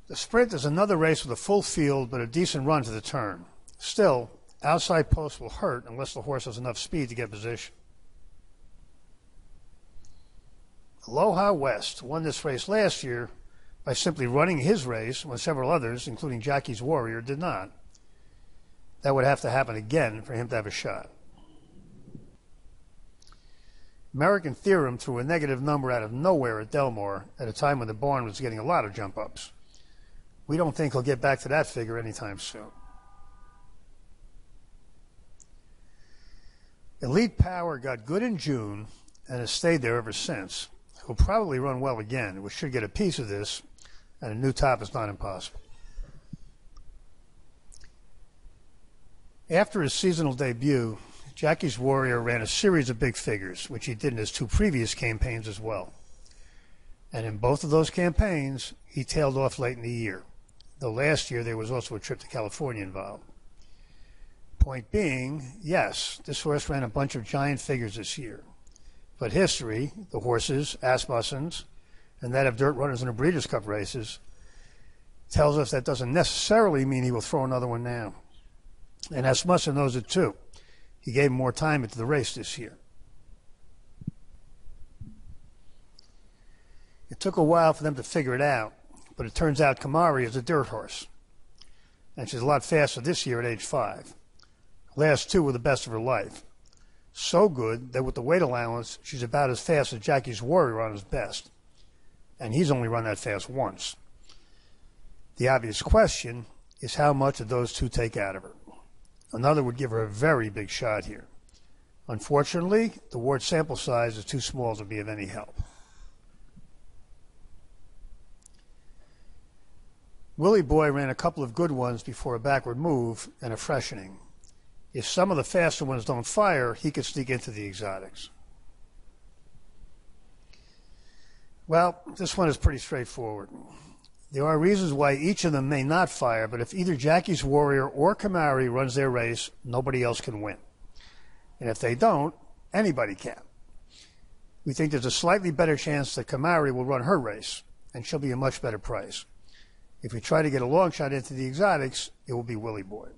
The sprint is another race with a full field but a decent run to the turn. Still, outside post will hurt unless the horse has enough speed to get position. Aloha West won this race last year by simply running his race when several others, including Jackie's Warrior, did not. That would have to happen again for him to have a shot. American Theorem threw a negative number out of nowhere at Delmore at a time when the barn was getting a lot of jump-ups. We don't think he'll get back to that figure anytime soon. Elite Power got good in June and has stayed there ever since. He'll probably run well again, which should get a piece of this, and a new top is not impossible. After his seasonal debut, Jackie's Warrior ran a series of big figures, which he did in his two previous campaigns as well. And in both of those campaigns, he tailed off late in the year, though last year there was also a trip to California involved. Point being, yes, this horse ran a bunch of giant figures this year. But history, the horses, Asmussens, and that of dirt runners in the Breeders' Cup races, tells us that doesn't necessarily mean he will throw another one now. And Asmussen knows it too. He gave him more time into the race this year. It took a while for them to figure it out, but it turns out Kamari is a dirt horse. And she's a lot faster this year at age 5. Last two were the best of her life. So good that with the weight allowance, she's about as fast as Jackie's Warrior on his best. And he's only run that fast once. The obvious question is how much did those two take out of her? Another would give her a very big shot here. Unfortunately, the Ward sample size is too small to be of any help. Willie Boy ran a couple of good ones before a backward move and a freshening. If some of the faster ones don't fire, he could sneak into the exotics. Well, this one is pretty straightforward. There are reasons why each of them may not fire, but if either Jackie's Warrior or Kamari runs their race, nobody else can win. And if they don't, anybody can. We think there's a slightly better chance that Kamari will run her race, and she'll be a much better price. If we try to get a long shot into the exotics, it will be Willie Boy.